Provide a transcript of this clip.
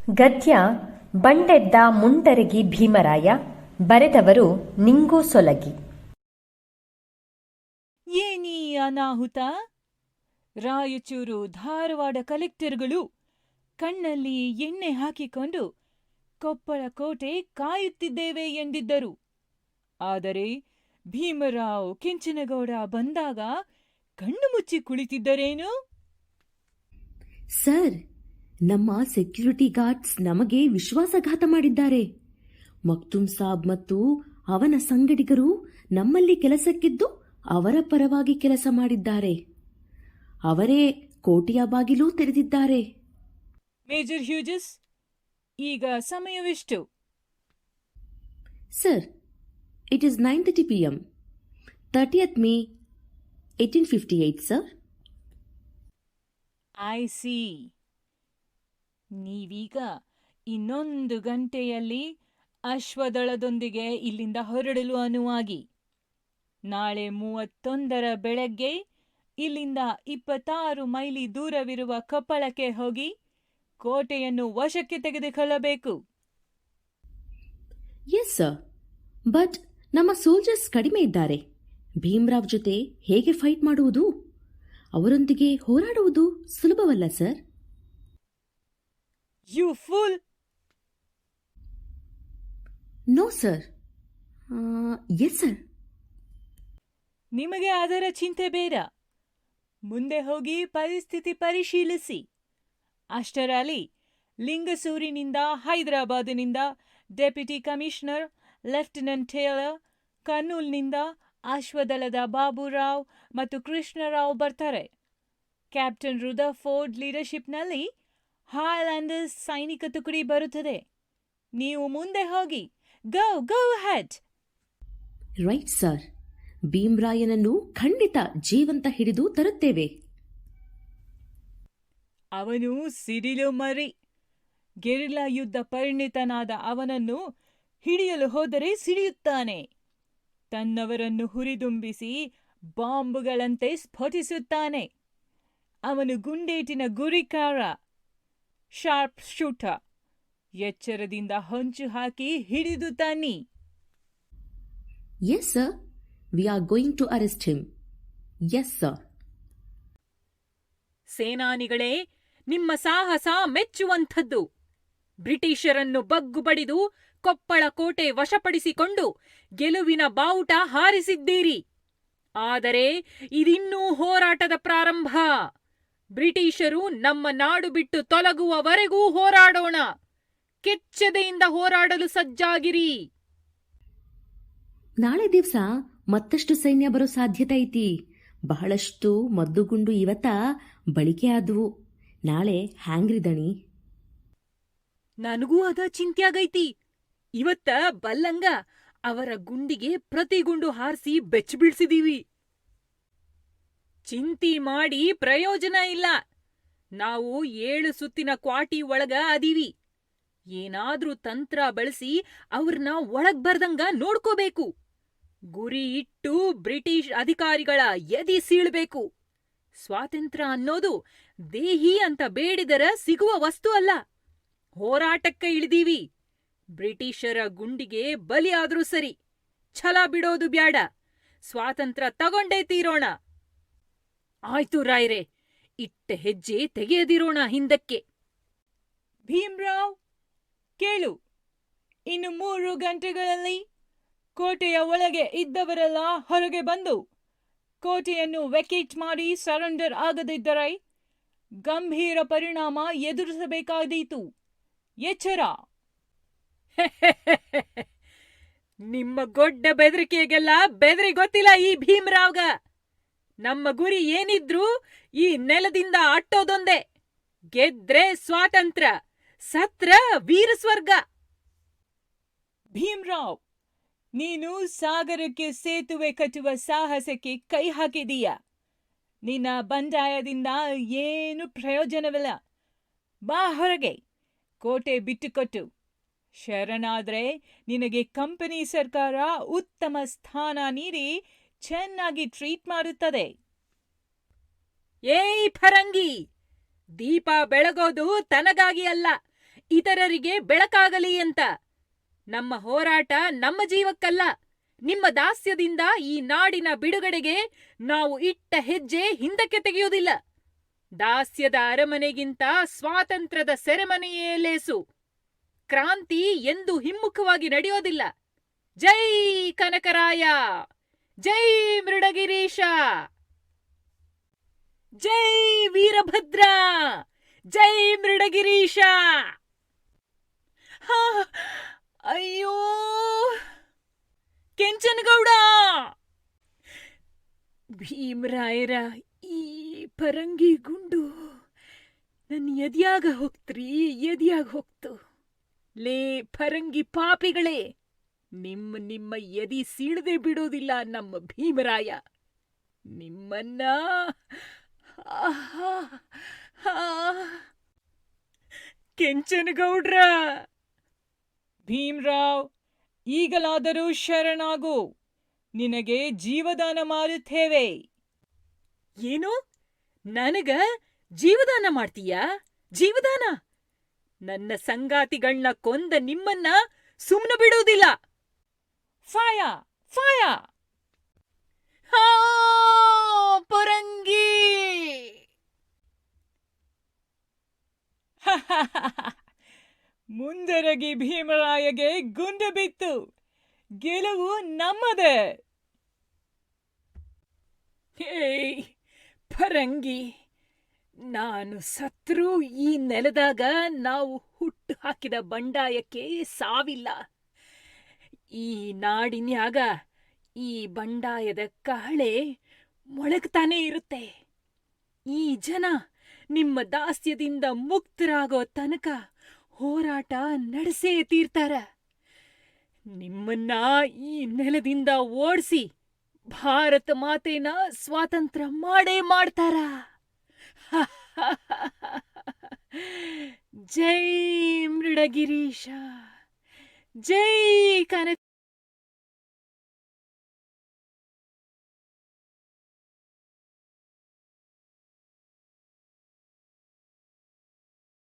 ಗದ್ಯ ಬಂಡೆದ್ದ ಮುಂಡರಗಿ ಭೀಮರಾಯ. ಬರೆದವರು ನಿಂಗು ಸೊಲಗಿ. ಏನೀ ಅನಾಹುತ? ರಾಯಚೂರು ಧಾರವಾಡ ಕಲೆಕ್ಟರ್ಗಳು ಕಣ್ಣಲ್ಲಿ ಎಣ್ಣೆ ಹಾಕಿಕೊಂಡು ಕೊಪ್ಪಳ ಕೋಟೆ ಕಾಯುತ್ತಿದ್ದೇವೆ ಎಂದಿದ್ದರು. ಆದರೆ ಭೀಮರಾವ್ ಕೆಂಚನಗೌಡ ಬಂದಾಗ ಕಣ್ಣು ಮುಚ್ಚಿ ಕುಳಿತಿದ್ದರೇನು? ಸರ್, ನಮ್ಮ ಸೆಕ್ಯೂರಿಟಿ ಗಾರ್ಡ್ಸ್ ನಮಗೆ ವಿಶ್ವಾಸಘಾತ ಮಾಡಿದ್ದಾರೆ. ಮಕ್ತುಮ್ ಸಾಬ್ ಮತ್ತು ಅವನ ಸಂಗಡಿಗರು ನಮ್ಮಲ್ಲಿ ಕೆಲಸಕ್ಕಿದ್ದು ಅವರ ಪರವಾಗಿ ಕೆಲಸ ಮಾಡಿದ್ದಾರೆ. ಅವರೇ ಕೋಟೆಯ ಬಾಗಿಲು ತೆರೆದಿದ್ದಾರೆ. ಮೇಜರ್ ಹ್ಯೂಜಸ್, ಈಗ ಸಮಯವೆಷ್ಟು? Sir, it is 9:30 PM, 30th May 1858, sir. I C. ನೀವೀಗ ಇನ್ನೊಂದು ಗಂಟೆಯಲ್ಲಿ ಅಶ್ವದಳದೊಂದಿಗೆ ಇಲ್ಲಿಂದ ಹೊರಡಲು ಅನುವಾಗಿ. ನಾಳೆ 31ರ ಬೆಳಗ್ಗೆ ಇಲ್ಲಿಂದ 26 ಮೈಲಿ ದೂರವಿರುವ ಕೊಪ್ಪಳಕ್ಕೆ ಹೋಗಿ ಕೋಟೆಯನ್ನು ವಶಕ್ಕೆ ತೆಗೆದುಕೊಳ್ಳಬೇಕು. ಎಸ್ ಸರ್, ಬಟ್ ನಮ್ಮ ಸೋಲ್ಜರ್ಸ್ ಕಡಿಮೆ ಇದ್ದಾರೆ. ಭೀಮ್ರಾವ್ ಜೊತೆ ಹೇಗೆ ಫೈಟ್ ಮಾಡುವುದು? ಅವರೊಂದಿಗೆ ಹೋರಾಡುವುದು ಸುಲಭವಲ್ಲ sir. You fool! No sir. Yes sir. ನಿಮಗೆ ಅದರ ಚಿಂತೆ ಬೇಡ. ಮುಂದೆ ಹೋಗಿ ಪರಿಸ್ಥಿತಿ ಪರಿಶೀಲಿಸಿ. ಅಷ್ಟರಲ್ಲಿ ಲಿಂಗಸೂರಿನಿಂದ ಹೈದರಾಬಾದಿನಿಂದ ಡೆಪ್ಯೂಟಿ ಕಮಿಷನರ್ ಲೆಫ್ಟಿನೆಂಟ್ ಟೇಲರ್, ಕರ್ನೂಲ್ನಿಂದ ಅಶ್ವದಳದ ಬಾಬುರಾವ್ ಮತ್ತು ಕೃಷ್ಣರಾವ್ ಬರ್ತಾರೆ. ಕ್ಯಾಪ್ಟನ್ ರುದರ್ಫೋರ್ಡ್ ಲೀಡರ್ಶಿಪ್ನಲ್ಲಿ ಹೈಲ್ಯಾಂಡರ್ಸ್ ಸೈನಿಕ ತುಕಡಿ ಬರುತ್ತದೆ. ನೀವು ಮುಂದೆ ಹೋಗಿ. Go ahead. Right sir. ಭೀಮ್ರಾಯನನ್ನು ಖಂಡಿತ ಜೀವಂತ ಹಿಡಿದು ತರುತ್ತೇವೆ. ಅವನು ಸಿಡಿಲು ಮರಿ. ಗೆರಿಲ್ಲಾ ಯುದ್ಧ ಪರಿಣಿತನಾದ ಅವನನ್ನು ಹಿಡಿಯಲು ಹೋದರೆ ಸಿಡಿಯುತ್ತಾನೆ. ತನ್ನವರನ್ನು ಹುರಿದುಂಬಿಸಿ ಬಾಂಬುಗಳಂತೆ ಸ್ಫೋಟಿಸುತ್ತಾನೆ. ಅವನು ಗುಂಡೇಟಿನ ಗುರಿಕಾರ, ಶಾರ್ಪ್ ಶೂಟರ್. ಎಚ್ಚರದಿಂದ ಹೊಂಚು ಹಾಕಿ ಹಿಡಿದು ತನ್ನಿ. Yes sir, we are going to arrest him. Yes sir. ಸೇನಾನಿಗಳೇ, ನಿಮ್ಮ ಸಾಹಸ ಮೆಚ್ಚುವಂಥದ್ದು. ಬ್ರಿಟಿಷರನ್ನು ಬಗ್ಗು ಬಡಿದು ಕೊಪ್ಪಳ ಕೋಟೆ ವಶಪಡಿಸಿಕೊಂಡು ಗೆಲುವಿನ ಬಾವುಟ ಹಾರಿಸಿದ್ದೀರಿ. ಆದರೆ ಇದಿನ್ನೂ ಹೋರಾಟದ ಪ್ರಾರಂಭ. ಬ್ರಿಟಿಷರು ನಮ್ಮ ನಾಡು ಬಿಟ್ಟು ತೊಲಗುವವರೆಗೂ ಹೋರಾಡೋಣ. ಕೆಚ್ಚೆದೆಯಿಂದ ಹೋರಾಡಲು ಸಜ್ಜಾಗಿರಿ. ನಾಳೆ ದಿವಸ ಮತ್ತಷ್ಟು ಸೈನ್ಯ ಬರೋ ಸಾಧ್ಯತೆ ಐತಿ. ಬಹಳಷ್ಟು ಮದ್ದುಗುಂಡು ಇವತ್ತ ಬಳಕೆ ಆದವು. ನಾಳೆ ಹ್ಯಾಂಗ್ರಿ ದಣಿ? ನನಗೂ ಅದ ಚಿಂತ್ಯಾಗೈತಿ. ಇವತ್ತ ಬಲ್ಲಂಗ ಅವರ ಗುಂಡಿಗೆ ಪ್ರತಿ ಗುಂಡು ಹಾರಿಸಿ ಬೆಚ್ಚ ಬೀಳ್ಸಿದೀವಿ. ಚಿಂತಿ ಮಾಡಿ ಪ್ರಯೋಜನ ಇಲ್ಲ. ನಾವು 7 ಸುತ್ತಿನ ಕ್ವಾಟಿ ಒಳಗ ಅದೀವಿ. ಏನಾದ್ರೂ ತಂತ್ರ ಬಳಸಿ ಅವ್ರನ್ನ ಒಳಗ್ ಬರ್ದಂಗ ನೋಡ್ಕೋಬೇಕು. ಗುರಿ ಇಟ್ಟು ಬ್ರಿಟಿಷ್ ಅಧಿಕಾರಿಗಳ ಎದಿ ಸೀಳ್ಬೇಕು. ಸ್ವಾತಂತ್ರ್ಯ ಅನ್ನೋದು ದೇಹಿ ಅಂತ ಬೇಡಿದರ ಸಿಗುವ ವಸ್ತು ಅಲ್ಲ. ಹೋರಾಟಕ್ಕೆ ಇಳಿದೀವಿ. ಬ್ರಿಟಿಷರ ಗುಂಡಿಗೆ ಬಲಿಯಾದ್ರೂ ಸರಿ, ಛಲ ಬಿಡೋದು ಬ್ಯಾಡ. ಸ್ವಾತಂತ್ರ್ಯ ತಗೊಂಡೇ ತೀರೋಣ. ಆಯ್ತು ರಾಯ್ರೆ, ಇಟ್ಟ ಹೆಜ್ಜೆ ತೆಗೆಯದಿರೋಣ ಹಿಂದಕ್ಕೆ. ಭೀಮ್ರಾವ್, ಕೇಳು. ಇನ್ನು 3 ಗಂಟೆಗಳಲ್ಲಿ ಕೋಟೆಯ ಒಳಗೆ ಇದ್ದವರೆಲ್ಲ ಹೊರಗೆ ಬಂದು ಕೋಟೆಯನ್ನು ವೆಕೇಟ್ ಮಾಡಿ ಸರೆಂಡರ್ ಆಗದಿದ್ದರೆ ಗಂಭೀರ ಪರಿಣಾಮ ಎದುರಿಸಬೇಕಾದೀತು. ಎಚ್ಚರ. ನಿಮ್ಮ ಗೊಡ್ಡ ಬೆದರಿಕೆಗೆಲ್ಲ ಬೆದರಿ ಗೊತ್ತಿಲ್ಲ ಈ ಭೀಮ್ರಾವ್ಗ. ನಮ್ಮ ಗುರಿ ಏನಿದ್ರೂ ಈ ನೆಲದಿಂದ ಅಟ್ಟೋದೊಂದೇ. ಗೆದ್ರೆ ಸ್ವಾತಂತ್ರ್ಯ, ಸತ್ರ ವೀರಸ್ವರ್ಗ. ಭೀಮ್ರಾವ್, ನೀನು ಸಾಗರಕ್ಕೆ ಸೇತುವೆ ಕಟ್ಟುವ ಸಾಹಸಕ್ಕೆ ಕೈ ಹಾಕಿದೀಯ. ನಿನ್ನ ಬಂಡಾಯದಿಂದ ಏನು ಪ್ರಯೋಜನವಿಲ್ಲ. ಬಾ ಹೊರಗೆ. ಕೋಟೆ ಬಿಟ್ಟುಕೊಟ್ಟು. ಶರಣಾದ್ರೆ ನಿನಗೆ ಕಂಪನಿ ಸರ್ಕಾರ ಉತ್ತಮ ಸ್ಥಾನ ನೀಡಿ ಚೆನ್ನಾಗಿ ಟ್ರೀಟ್ ಮಾಡುತ್ತದೆ. ಏಯ್ ಫರಂಗಿ, ದೀಪ ಬೆಳಗೋದು ತನಗಾಗಿ ಅಲ್ಲ, ಇತರರಿಗೆ ಬೆಳಕಾಗಲಿ ಅಂತ. ನಮ್ಮ ಹೋರಾಟ ನಮ್ಮ ಜೀವಕ್ಕಲ್ಲ, ನಿಮ್ಮ ದಾಸ್ಯದಿಂದ ಈ ನಾಡಿನ ಬಿಡುಗಡೆಗೆ ನಾವು ಇಟ್ಟ ಹೆಜ್ಜೆ ಹಿಂದಕ್ಕೆ ತೆಗೆಯುವುದಿಲ್ಲ. ದಾಸ್ಯದ ಅರಮನೆಗಿಂತ ಸ್ವಾತಂತ್ರ್ಯದ ಸೆರೆಮನೆಯೇ ಲೇಸು. ಕ್ರಾಂತಿ ಎಂದೂ ಹಿಮ್ಮುಖವಾಗಿ ನಡೆಯೋದಿಲ್ಲ. ಜೈ ಕನಕರಾಯ, ಜೈ ಮೃಡಗಿರೀಶ, ಜೈ ವೀರಭದ್ರ, ಜೈ ಮೃಡಗಿರೀಶ. ಹಾ, ಅಯ್ಯೋ ಕೆಂಚನಗೌಡ! ಭೀಮರಾಯರ ಈ ಪರಂಗಿ ಗುಂಡು ನನ್ನ ಎದ್ಯಾಗ ಹೋಗ್ತ್ರಿ, ಎದ್ಯಾಗ ಹೋಗ್ತು. ಲೇ ಫರಂಗಿ ಪಾಪಿಗಳೇ, ನಿಮ್ಮ ಎದಿ ಸೀಳದೆ ಬಿಡೋದಿಲ್ಲ ನಮ್ಮ ಭೀಮರಾಯ. ನಿಮ್ಮನ್ನ ಆಹಾ, ಆ, ಕೆಂಚನಗೌಡ್ರ! ಭೀಮ್ರಾವ್, ಈಗಲಾದರೂ ಶರಣಾಗು. ನಿನಗೆ ಜೀವದಾನ ಮಾಡುತ್ತೇವೆ. ಏನು? ನನಗ ಜೀವದಾನ ಮಾಡ್ತೀಯಾ? ಜೀವದಾನ? ನನ್ನ ಸಂಗಾತಿಗಳನ್ನ ಕೊಂದ ನಿಮ್ಮನ್ನ ಸುಮ್ನ ಬಿಡುವುದಿಲ್ಲ. ಫಾಯ ಫಾಯ! ಹಾ, ಪರಂಗಿ! ಮುಂದರಗಿ ಭೀಮರಾಯಗೆ ಗುಂಡು ಬಿತ್ತು. ಗೆಲುವು ನಮ್ಮದೇ. ಏಯ್ ಫರಂಗಿ, ನಾನು ಸತ್ರೂ ಈ ನೆಲದಾಗ ನಾವು ಹುಟ್ಟು ಹಾಕಿದ ಬಂಡಾಯಕ್ಕೆ ಸಾವಿಲ್ಲ. ಈ ನಾಡಿನ್ಯಾಗ ಈ ಬಂಡಾಯದ ಕಹಳೆ ಮೊಳಗ್ತಾನೇ ಇರುತ್ತೆ. ಈ ಜನ ನಿಮ್ಮ ದಾಸ್ಯದಿಂದ ಮುಕ್ತರಾಗೋ ತನಕ ಹೋರಾಟ ನಡೆಸೇ ತೀರ್ತಾರ. ನಿಮ್ಮನ್ನ ಈ ನೆಲದಿಂದ ಓಡಿಸಿ ಭಾರತ ಮಾತೆನ ಸ್ವಾತಂತ್ರ್ಯ ಮಾಡೇ ಮಾಡ್ತಾರ. ಜೈ ಮೃಡಗಿರೀಶ, ಜೈ ಕನಕ